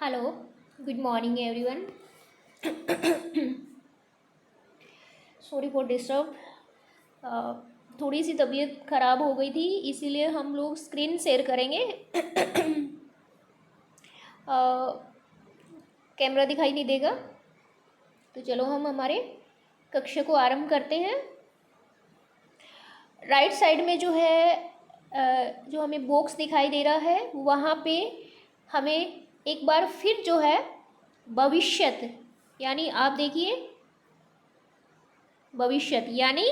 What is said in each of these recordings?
Hello, good morning everyone. Sorry for disturb. थोड़ी सी तबीयत ख़राब हो गई थी, इसीलिए हम लोग स्क्रीन शेयर करेंगे। कैमरा दिखाई नहीं देगा, तो चलो हम हमारे कक्षा को आरंभ करते हैं। राइट साइड में जो है जो हमें बॉक्स दिखाई दे रहा है, वहाँ पे हमें एक बार फिर जो है भविष्यत, यानी आप देखिए भविष्यत यानी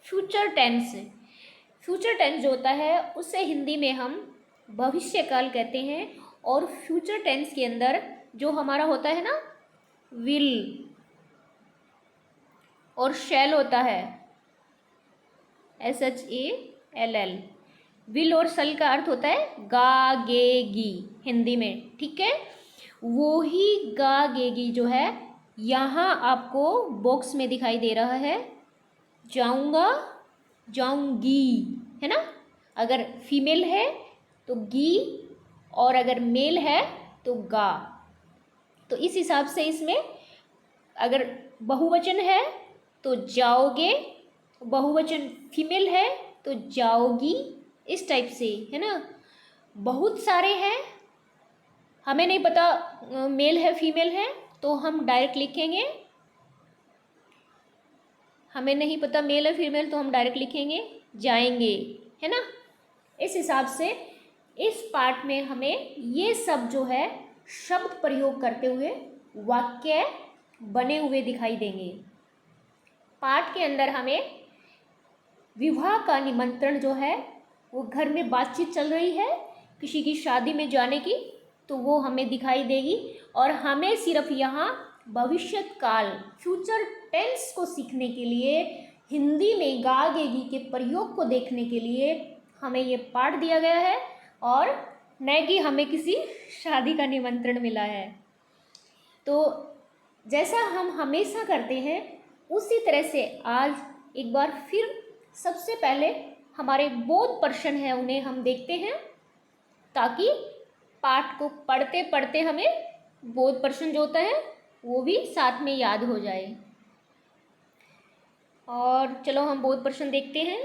फ्यूचर टेंस। फ्यूचर टेंस जो होता है उसे हिंदी में हम भविष्यकाल कहते हैं। और फ्यूचर टेंस के अंदर जो हमारा होता है ना, विल और शैल होता है, SHALL। विल और सल का अर्थ होता है गागेगी हिंदी में, ठीक है। वो ही गागेगी जो है यहाँ आपको बॉक्स में दिखाई दे रहा है, जाऊंगा, जाऊंगी, है ना। अगर फीमेल है तो गी, और अगर मेल है तो गा। तो इस हिसाब से इसमें अगर बहुवचन है तो जाओगे, बहुवचन फीमेल है तो जाओगी, इस टाइप से, है ना। बहुत सारे हैं, हमें नहीं पता मेल है फीमेल है, तो हम डायरेक्ट लिखेंगे। हमें नहीं पता मेल है फीमेल, तो हम डायरेक्ट लिखेंगे जाएंगे, है ना। इस हिसाब से इस पार्ट में हमें ये सब जो है शब्द प्रयोग करते हुए वाक्य बने हुए दिखाई देंगे। पाठ के अंदर हमें विवाह का निमंत्रण जो है, वो घर में बातचीत चल रही है किसी की शादी में जाने की, तो वो हमें दिखाई देगी। और हमें सिर्फ यहाँ भविष्यत काल फ्यूचर टेंस को सीखने के लिए, हिंदी में गागेगी के प्रयोग को देखने के लिए हमें ये पाठ दिया गया है, और न कि हमें किसी शादी का निमंत्रण मिला है। तो जैसा हम हमेशा करते हैं उसी तरह से आज एक बार फिर सबसे पहले हमारे बोध प्रश्न हैं उन्हें हम देखते हैं, ताकि पाठ को पढ़ते पढ़ते हमें बोध प्रश्न जो होता है वो भी साथ में याद हो जाए। और चलो हम बोध प्रश्न देखते हैं।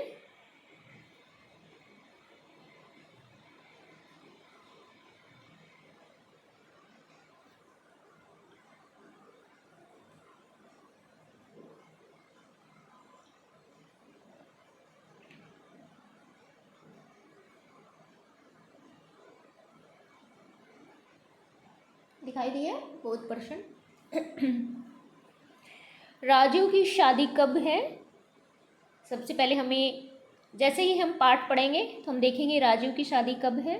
दिखाई दिया बोध प्रश्न। राजू की शादी कब है। सबसे पहले हमें, जैसे ही हम पाठ पढ़ेंगे तो हम देखेंगे राजू की शादी कब है।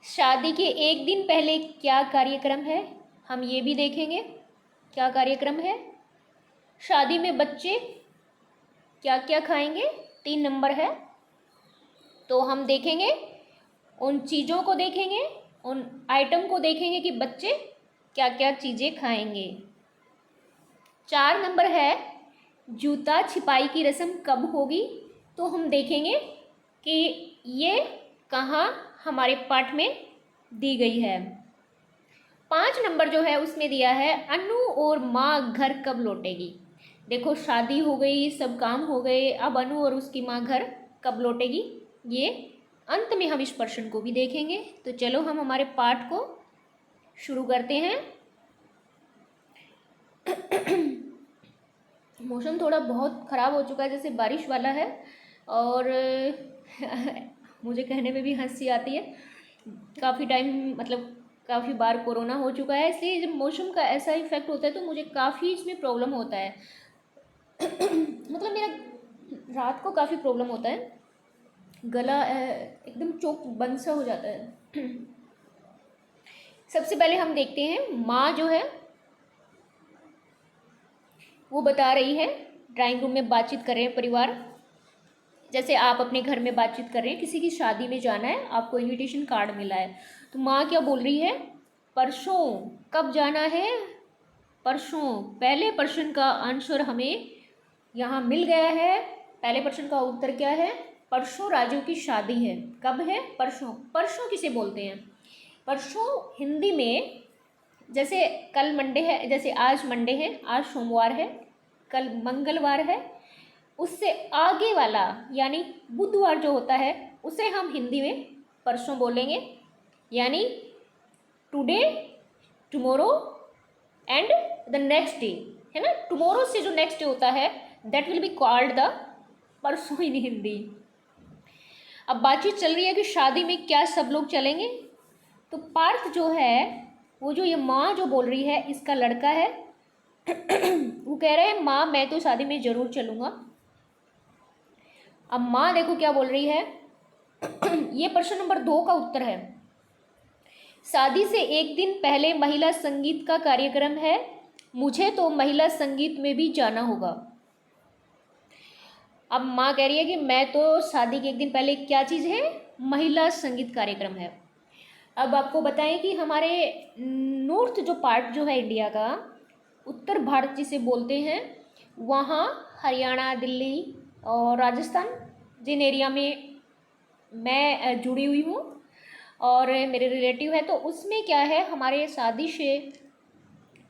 शादी के एक दिन पहले क्या कार्यक्रम है, हम ये भी देखेंगे क्या कार्यक्रम है। शादी में बच्चे क्या क्या खाएंगे, 3 नंबर है, तो हम देखेंगे, उन चीज़ों को देखेंगे, उन आइटम को देखेंगे कि बच्चे क्या क्या चीज़ें खाएंगे। 4 नंबर है जूता छिपाई की रस्म कब होगी, तो हम देखेंगे कि ये कहाँ हमारे पाठ में दी गई है। 5 नंबर जो है उसमें दिया है अनु और माँ घर कब लौटेगी। देखो शादी हो गई, सब काम हो गए, अब अनु और उसकी माँ घर कब लौटेगी, ये अंत में हम इस प्रश्न को भी देखेंगे। तो चलो हम हमारे पाठ को शुरू करते हैं। मौसम थोड़ा बहुत ख़राब हो चुका है, जैसे बारिश वाला है, और मुझे कहने में भी हंसी आती है। काफ़ी टाइम, मतलब काफ़ी बार कोरोना हो चुका है, इसलिए जब मौसम का ऐसा इफेक्ट होता है तो मुझे काफ़ी इसमें प्रॉब्लम होता है। मतलब मेरा रात को काफ़ी प्रॉब्लम होता है, गला एकदम चोक बंद सा हो जाता है। सबसे पहले हम देखते हैं, माँ जो है वो बता रही है, ड्राइंग रूम में बातचीत कर रहे हैं परिवार, जैसे आप अपने घर में बातचीत कर रहे हैं, किसी की शादी में जाना है, आपको इनविटेशन कार्ड मिला है, तो माँ क्या बोल रही है, परसों कब जाना है, परसों। पहले प्रश्न का आंसर हमें यहाँ मिल गया है। पहले प्रश्न का उत्तर क्या है, परसों राजू की शादी है। कब है, परसों। परसों किसे बोलते हैं, परसों हिंदी में, जैसे कल मंडे है, जैसे आज मंडे है, आज सोमवार है, कल मंगलवार है, उससे आगे वाला यानी बुधवार जो होता है उसे हम हिंदी में परसों बोलेंगे, यानी today, tomorrow and the next day, है ना। टुमारो से जो नेक्स्ट डे होता है that will be called the परसों इन हिंदी। अब बातचीत चल रही है कि शादी में क्या सब लोग चलेंगे, तो पार्थ जो है वो जो ये माँ जो बोल रही है इसका लड़का है वो कह रहा है माँ मैं तो शादी में ज़रूर चलूँगा। अब माँ देखो क्या बोल रही है ये प्रश्न नंबर 2 का उत्तर है। शादी से एक दिन पहले महिला संगीत का कार्यक्रम है, मुझे तो महिला संगीत में भी जाना होगा। अब माँ कह रही है कि मैं तो शादी के एक दिन पहले, क्या चीज़ है, महिला संगीत कार्यक्रम है। अब आपको बताएं कि हमारे नॉर्थ जो पार्ट जो है इंडिया का, उत्तर भारत जिसे बोलते हैं, वहाँ हरियाणा, दिल्ली और राजस्थान जिन एरिया में मैं जुड़ी हुई हूँ और मेरे रिलेटिव है, तो उसमें क्या है, हमारे शादी से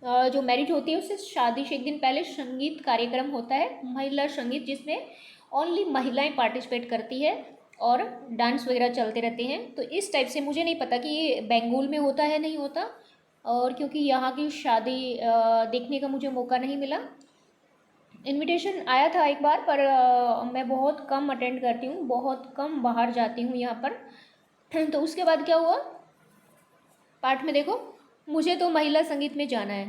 जो मैरिज होती है उससे शादी से एक दिन पहले संगीत कार्यक्रम होता है, महिला संगीत, जिसमें ओनली महिलाएं पार्टिसिपेट करती है और डांस वगैरह चलते रहते हैं। तो इस टाइप से मुझे नहीं पता कि ये बेंगोल में होता है नहीं होता, और क्योंकि यहाँ की शादी देखने का मुझे मौका नहीं मिला। इनविटेशन आया था एक बार, पर मैं बहुत कम अटेंड करती हूँ, बहुत कम बाहर जाती हूँ यहाँ पर। तो उसके बाद क्या हुआ, पाठ में देखो, मुझे तो महिला संगीत में जाना है।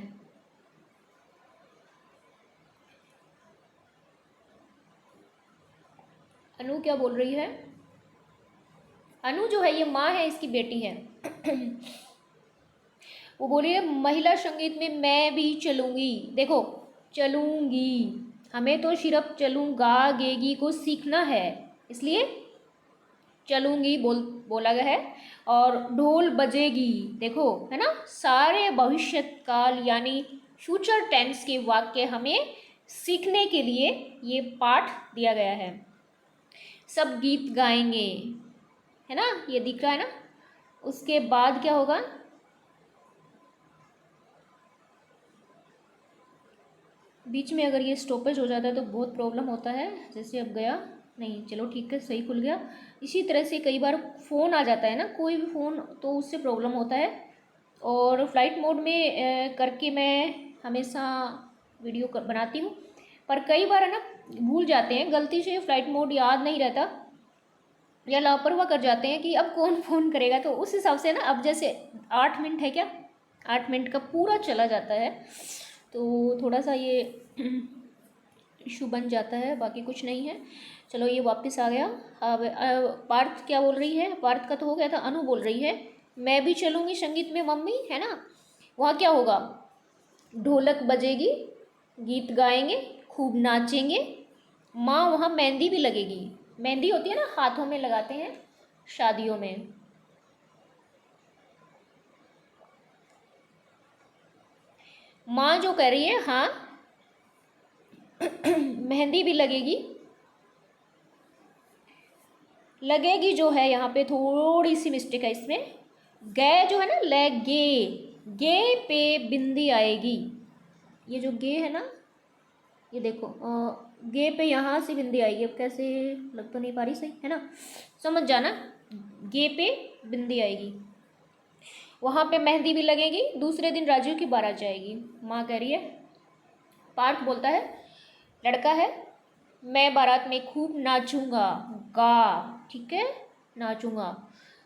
अनु क्या बोल रही है, अनु जो है ये माँ है, इसकी बेटी है वो बोली है महिला संगीत में मैं भी चलूँगी। देखो चलूँगी, हमें तो सिर्फ चलूँगा गेगी को सीखना है, इसलिए चलूँगी बोला गया है। और ढोल बजेगी, देखो है ना, सारे भविष्य काल यानी फ्यूचर टेंस के वाक्य हमें सीखने के लिए ये पाठ दिया गया है। सब गीत गाएंगे, है ना, ये दिख रहा है ना। उसके बाद क्या होगा, बीच में अगर ये स्टॉपेज हो जाता है तो बहुत प्रॉब्लम होता है, जैसे अब गया नहीं, चलो ठीक है, सही खुल गया। इसी तरह से कई बार फ़ोन आ जाता है ना, कोई भी फ़ोन, तो उससे प्रॉब्लम होता है। और फ्लाइट मोड में करके मैं हमेशा वीडियो बनाती हूँ, पर कई बार है ना भूल जाते हैं, गलती से फ्लाइट मोड याद नहीं रहता या लापरवाह कर जाते हैं कि अब कौन फ़ोन करेगा। तो उस हिसाब से ना, अब जैसे 8 मिनट है क्या, 8 मिनट का पूरा चला जाता है, तो थोड़ा सा ये इशू बन जाता है, बाकी कुछ नहीं है। चलो ये वापस आ गया। अब पार्थ क्या बोल रही है, पार्थ का तो हो गया था, अनु बोल रही है मैं भी चलूँगी संगीत में मम्मी, है ना। वहाँ क्या होगा, ढोलक बजेगी, गीत गाएंगे, खूब नाचेंगे, माँ वहाँ मेहंदी भी लगेगी, मेहंदी होती है ना, हाथों में लगाते हैं शादियों में। माँ जो कह रही है, हाँ मेहंदी भी लगेगी जो है, यहाँ पे थोड़ी सी मिस्टेक है इसमें, गे जो है ना, लगे, गे पे बिंदी आएगी, ये जो गे है ना, ये देखो गे पे यहाँ से बिंदी आएगी। अब कैसे, लग तो नहीं पा रही सही, है ना, समझ जाना, गे पे बिंदी आएगी, वहाँ पे मेहंदी भी लगेगी, दूसरे दिन राजीव की बारात जाएगी, माँ कह रही है। पार्थ बोलता है लड़का है, मैं बारात में खूब नाचूंगा, गा, ठीक है, नाचूंगा।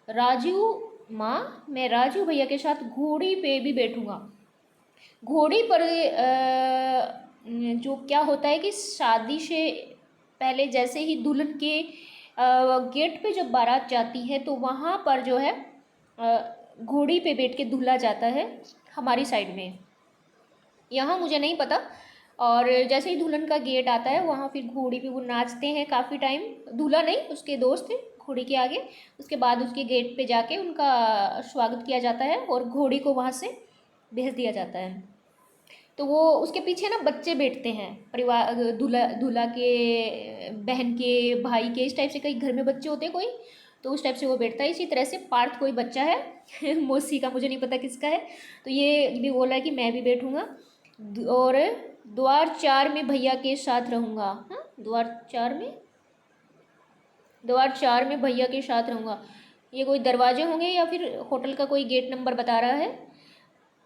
राजू, माँ मैं राजू भैया के साथ घोड़ी पे भी बैठूंगा। घोड़ी पर जो क्या होता है कि शादी से पहले जैसे ही दुल्हन के गेट पे जब बारात जाती है तो वहाँ पर जो है घोड़ी पे बैठ के दूल्हा जाता है हमारी साइड में, यहाँ मुझे नहीं पता। और जैसे ही दुल्हन का गेट आता है वहाँ फिर घोड़ी पे वो नाचते हैं काफ़ी टाइम, दूल्हा नहीं उसके दोस्त थे घोड़ी के आगे, उसके बाद उसके गेट पे जाके उनका स्वागत किया जाता है और घोड़ी को वहाँ से भेज दिया जाता है। तो वो उसके पीछे ना बच्चे बैठते हैं, परिवार, दूल्हा दूल्हा के बहन के भाई के, इस टाइप से कई घर में बच्चे होते हैं कोई, तो उस टाइप से वो बैठता है। इसी तरह से पार्थ कोई बच्चा है मौसी का, मुझे नहीं पता किसका है, तो ये भी बोल रहा है कि मैं भी बैठूँगा और द्वार 4 में भैया के साथ रहूँगा। हाँ, द्वार चार में भैया के साथ रहूँगा। ये कोई दरवाजे होंगे या फिर होटल का कोई गेट नंबर बता रहा है।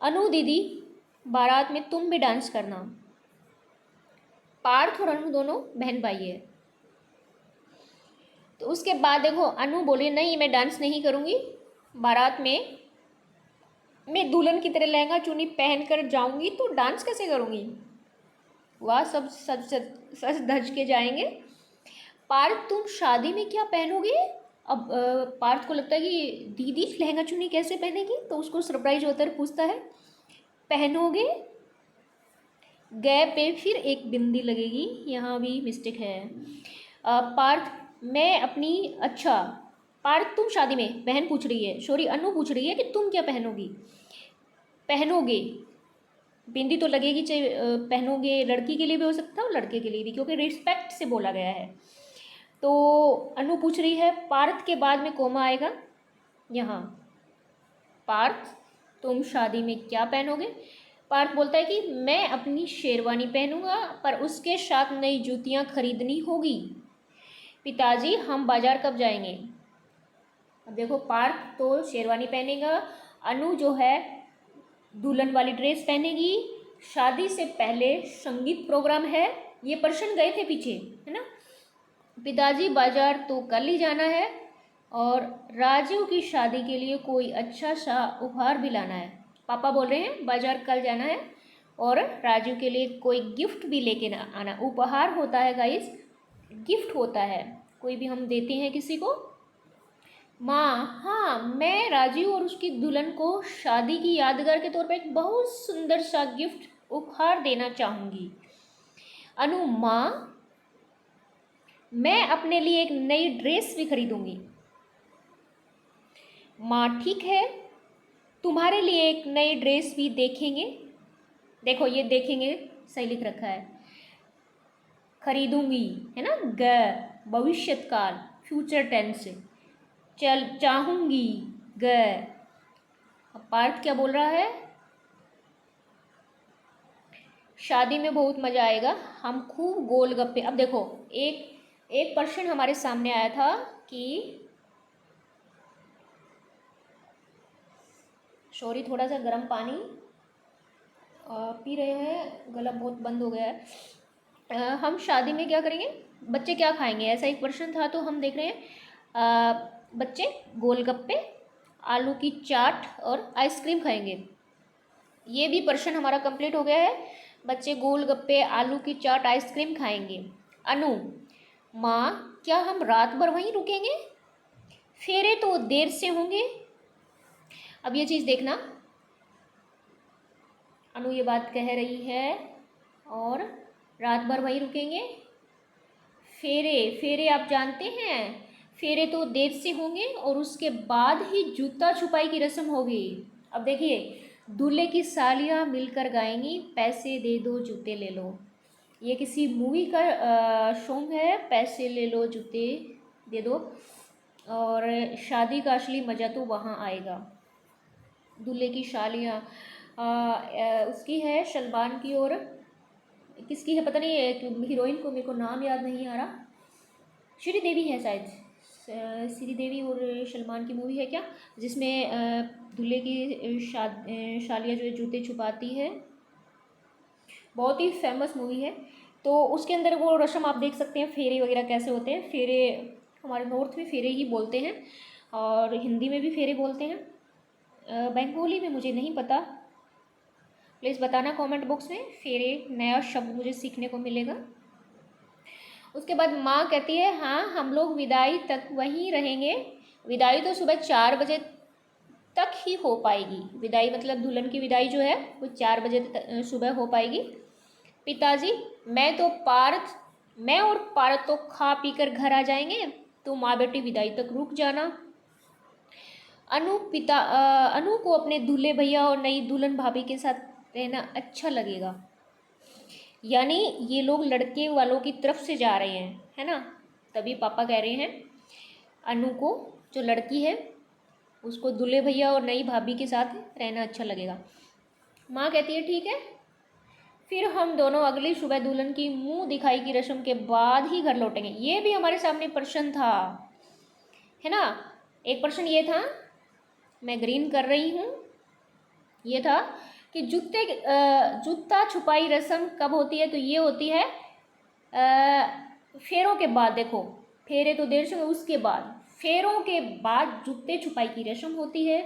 अनु दीदी, बारात में तुम भी डांस करना। पार्थ और अनु दोनों बहन भाई है। तो उसके बाद देखो अनु बोले नहीं मैं डांस नहीं करूँगी, बारात में मैं दुल्हन की तरह लहंगा चुन्नी पहन कर जाऊँगी तो डांस कैसे करूँगी। वह सब सच धज के जाएंगे। पार्थ तुम शादी में क्या पहनोगे। अब पार्थ को लगता है कि दीदी लहंगा चुन्नी कैसे पहनेगी, तो उसको सरप्राइज होता है, पूछता है पहनोगे। गए पे फिर एक बिंदी लगेगी, यहाँ भी मिस्टेक है। पार्थ मैं अपनी, अच्छा पार्थ तुम शादी में, बहन पूछ रही है, सॉरी अनु पूछ रही है कि तुम क्या पहनोगे। बिंदी तो लगेगी, चाहे पहनोगे लड़की के लिए भी हो सकता है और लड़के के लिए भी, क्योंकि रिस्पेक्ट से बोला गया है। तो अनु पूछ रही है पार्थ के बाद में कोमा आएगा यहाँ, पार्थ तुम शादी में क्या पहनोगे। पार्थ बोलता है कि मैं अपनी शेरवानी पहनूंगा पर उसके साथ नई जूतियाँ खरीदनी होगी। पिताजी हम बाजार कब जाएंगे। अब देखो पार्थ तो शेरवानी पहनेगा, अनु जो है दुल्हन वाली ड्रेस पहनेगी। शादी से पहले संगीत प्रोग्राम है, ये प्रश्न गए थे पीछे, है ना। पिताजी बाजार तो कल ही जाना है और राजू की शादी के लिए कोई अच्छा सा उपहार भी लाना है। पापा बोल रहे हैं बाजार कल जाना है और राजू के लिए कोई गिफ्ट भी लेके ना आना। उपहार होता है गाइस, गिफ्ट होता है, कोई भी हम देते हैं किसी को। माँ हाँ मैं राजू और उसकी दुल्हन को शादी की यादगार के तौर पर एक बहुत सुंदर सा गिफ्ट उपहार देना चाहूँगी। अनु माँ मैं अपने लिए एक नई ड्रेस भी खरीदूंगी। माँ ठीक है तुम्हारे लिए एक नई ड्रेस भी देखेंगे। देखो ये देखेंगे सही लिख रखा है, खरीदूंगी है ना, भविष्यत काल फ्यूचर टेंस से, चल चाहूंगी अब पार्थ क्या बोल रहा है, शादी में बहुत मज़ा आएगा, हम खूब गोलगप्पे। अब देखो एक प्रश्न हमारे सामने आया था कि सॉरी थोड़ा सा गर्म पानी पी रहे हैं, गला बहुत बंद हो गया है। हम शादी में क्या करेंगे, बच्चे क्या खाएंगे, ऐसा एक प्रश्न था। तो हम देख रहे हैं बच्चे गोलगप्पे, आलू की चाट और आइसक्रीम खाएंगे। ये भी प्रश्न हमारा कंप्लीट हो गया है, बच्चे गोलगप्पे आलू की चाट आइसक्रीम खाएंगे। अनु माँ क्या हम रात भर वहीं रुकेंगे, फेरे तो देर से होंगे। अब ये चीज़ देखना, अनु ये बात कह रही है और रात भर वहीं रुकेंगे। फेरे आप जानते हैं, फेरे तो देर से होंगे और उसके बाद ही जूता छुपाई की रस्म होगी। अब देखिए दूल्हे की सालियाँ मिलकर गाएंगी पैसे दे दो जूते ले लो। ये किसी मूवी का सॉन्ग है, पैसे ले लो जूते दे दो, और शादी का असली मज़ा तो वहाँ आएगा। दूल्हे की सालियाँ उसकी है सलमान की और किसकी है पता नहीं, हीरोइन को मेरे को नाम याद नहीं आ रहा, श्रीदेवी है शायद, श्रीदेवी और सलमान की मूवी है क्या, जिसमें दूल्हे की सालियाँ जो है जूते छुपाती है, बहुत ही फेमस मूवी है। तो उसके अंदर वो रस्म आप देख सकते हैं, फेरे वगैरह कैसे होते हैं। फेरे हमारे नॉर्थ में फेरे ही बोलते हैं और हिंदी में भी फेरे बोलते हैं, बंगाली में मुझे नहीं पता, प्लीज़ बताना कमेंट बॉक्स में, फेरे नया शब्द मुझे सीखने को मिलेगा। उसके बाद माँ कहती है हाँ हम लोग विदाई तक वहीं रहेंगे। विदाई तो सुबह 4 बजे तक ही हो पाएगी, विदाई मतलब दुल्हन की विदाई जो है वो 4 बजे सुबह हो पाएगी। पिताजी मैं और पार्थ तो खा पी कर घर आ जाएंगे, तो माँ बेटी विदाई तक रुक जाना। अनु को अपने दूल्हे भैया और नई दुल्हन भाभी के साथ रहना अच्छा लगेगा, यानी ये लोग लड़के वालों की तरफ से जा रहे हैं, है ना, तभी पापा कह रहे हैं अनु को जो लड़की है उसको दूल्हे भैया और नई भाभी के साथ रहना अच्छा लगेगा। माँ कहती है ठीक है। फिर हम दोनों अगली सुबह दुल्हन की मुंह दिखाई की रस्म के बाद ही घर लौटेंगे। ये भी हमारे सामने प्रश्न था, है ना। एक प्रश्न ये था, मैं ग्रीन कर रही हूँ, ये था कि जूता छुपाई रस्म कब होती है। तो ये होती है फेरों के बाद। देखो फेरे तो देर से, उसके बाद फेरों के बाद जूते छुपाई की रस्म होती है।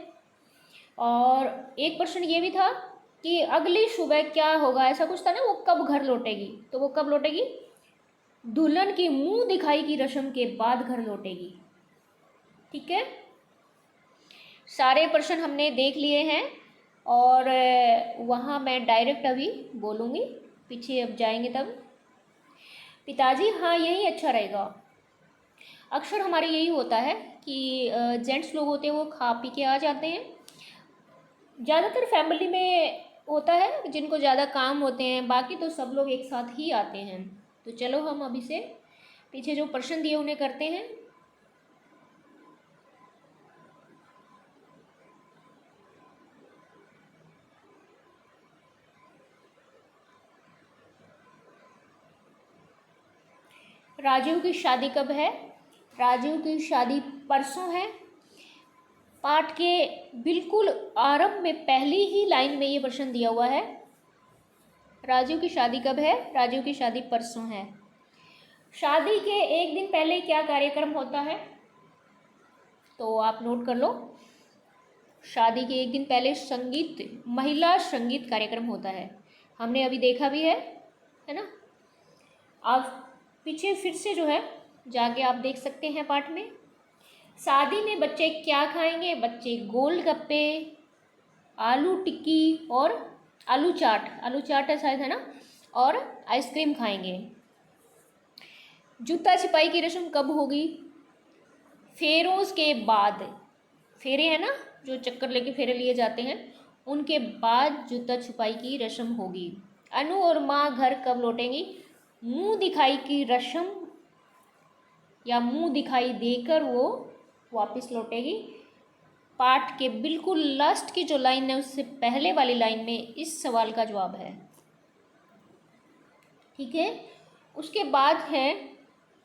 और एक प्रश्न ये भी था कि अगली सुबह क्या होगा, ऐसा कुछ था ना, वो कब घर लौटेगी। तो वो कब लौटेगी, दुल्हन की मुंह दिखाई की रस्म के बाद घर लौटेगी। ठीक है, सारे प्रश्न हमने देख लिए हैं और वहाँ मैं डायरेक्ट अभी बोलूँगी, पीछे अब जाएंगे तब। पिताजी हाँ यही अच्छा रहेगा। अक्सर हमारे यही होता है कि जेंट्स लोग होते हैं वो खा पी के आ जाते हैं। ज़्यादातर फैमिली में होता है जिनको ज़्यादा काम होते हैं, बाकी तो सब लोग एक साथ ही आते हैं। तो चलो हम अभी से पीछे जो प्रश्न दिए उन्हें करते हैं। राजीव की शादी कब है। राजीव की शादी परसों है। पाठ के बिल्कुल आरंभ में पहली ही लाइन में ये प्रश्न दिया हुआ है, राजीव की शादी कब है। राजीव की शादी परसों है। शादी के एक दिन पहले क्या कार्यक्रम होता है, तो आप नोट कर लो। शादी के एक दिन पहले संगीत, महिला संगीत कार्यक्रम होता है। हमने अभी देखा भी है ना। आप पीछे फिर से जो है जाके आप देख सकते हैं पाठ में। शादी में बच्चे क्या खाएंगे, बच्चे गोलगप्पे, आलू टिक्की और आलू चाट है शायद, है ना, और आइसक्रीम खाएंगे। जूता छिपाई की रस्म कब होगी, फेरों के बाद। फेरे है ना, जो चक्कर लेके फेरे लिए जाते हैं, उनके बाद जूता छुपाई की रस्म होगी। अनु और माँ घर कब लौटेंगी, मुंह दिखाई की रस्म या मुंह दिखाई देकर वो वापस लौटेगी। पाठ के बिल्कुल लास्ट की जो लाइन है उससे पहले वाली लाइन में इस सवाल का जवाब है। ठीक है, उसके बाद है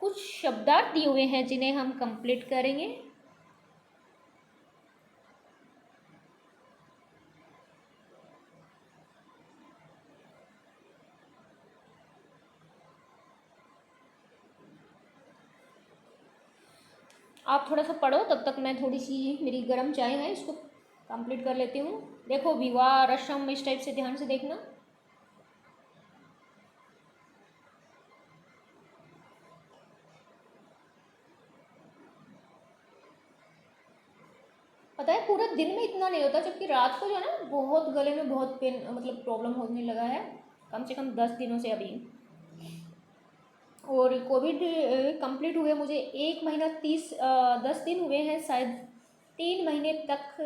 कुछ शब्दार्थ दिए हुए हैं जिन्हें हम कंप्लीट करेंगे। आप थोड़ा सा पढ़ो, तब तक मैं थोड़ी सी, मेरी गर्म चाय है, इसको कंप्लीट कर लेती हूँ। देखो विवाह रस्म इस टाइप से ध्यान से देखना। पता है पूरा दिन में इतना नहीं होता, जबकि रात को जो है ना बहुत गले में बहुत पेन, मतलब प्रॉब्लम होने लगा है कम से कम 10 दिनों से अभी। और कोविड कंप्लीट हुए मुझे 1 महीना 10 दिन हुए हैं शायद। 3 महीने तक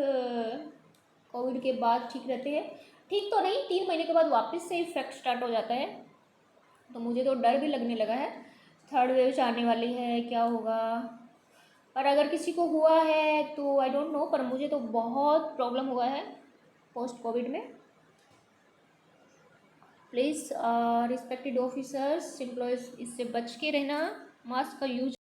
कोविड के बाद ठीक रहते हैं। ठीक तो नहीं, 3 महीने के बाद वापस से इफेक्ट स्टार्ट हो जाता है। तो मुझे तो डर भी लगने लगा है, थर्ड वेव आने वाली है, क्या होगा। और अगर किसी को हुआ है तो आई डोंट नो, पर मुझे तो बहुत प्रॉब्लम हुआ है पोस्ट कोविड में। प्लीज़ रिस्पेक्टेड ऑफिसर्स, एम्प्लॉयज़, इससे बच के रहना, मास्क का यूज